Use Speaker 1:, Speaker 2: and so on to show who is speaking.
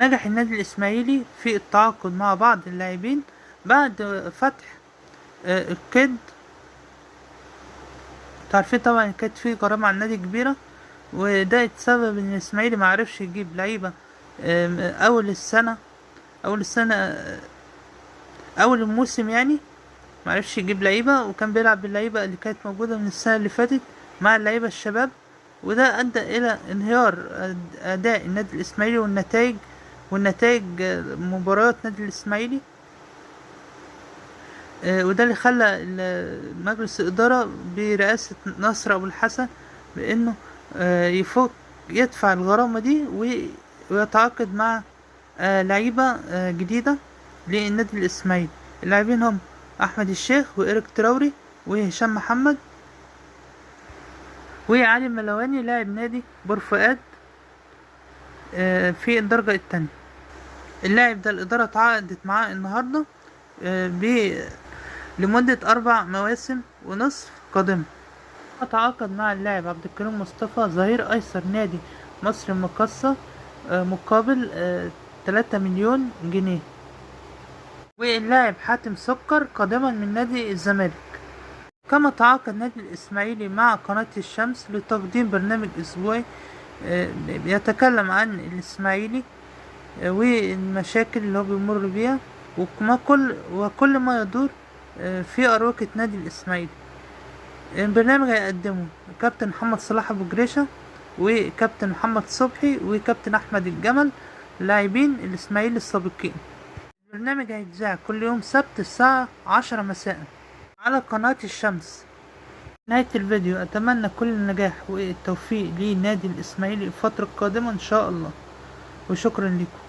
Speaker 1: نجح النادي الإسماعيلي في التعاقد مع بعض اللاعبين بعد فتح القيد. تعرفين طبعا كانت في غرامة على النادي كبيرة، وده اتسبب ان الإسماعيلي معرفش يجيب لعيبة أول السنة أول الموسم يعني. معرفش يجيب لعيبة، وكان بيلعب باللعيبة اللي كانت موجودة من السنة اللي فاتت مع اللعيبة الشباب، وده أدى إلى انهيار أداء النادي الإسماعيلي والنتائج مباريات النادي الإسماعيلي. وده اللي خلى مجلس الإدارة برئاسة نصر أبو الحسن بأنه يدفع الغرامة دي ويتعاقد مع لعيبة جديدة للنادي الإسماعيلي. اللاعبين هم أحمد الشيخ وإيريك تراوري وهشام محمد وعلي ملواني لاعب نادي بورفؤاد في الدرجة التانية. اللاعب ده الإدارة تعاقدت معاه النهاردة لمدة 4 مواسم ونصف قادمة. تعاقد مع اللاعب عبد الكريم مصطفى ظهير أيسر نادي مصر المقاصة مقابل 3 مليون جنيه. واللاعب حاتم سكر قادما من نادي الزمالك. كما تعاقد نادي الإسماعيلي مع قناة الشمس لتقديم برنامج أسبوعي يتكلم عن الإسماعيلي والمشاكل اللي هو بيمر بيها وكل ما يدور في أروقة نادي الإسماعيلي. البرنامج هيقدمه كابتن محمد صلاح أبو جريشة وكابتن محمد صبحي وكابتن أحمد الجمل لاعبين الإسماعيلي السابقين. البرنامج هيتذاع كل يوم سبت الساعة 10 مساء على قناة الشمس. نهاية الفيديو، أتمنى كل النجاح والتوفيق لنادي الإسماعيلي الفترة القادمة إن شاء الله، وشكرا لكم.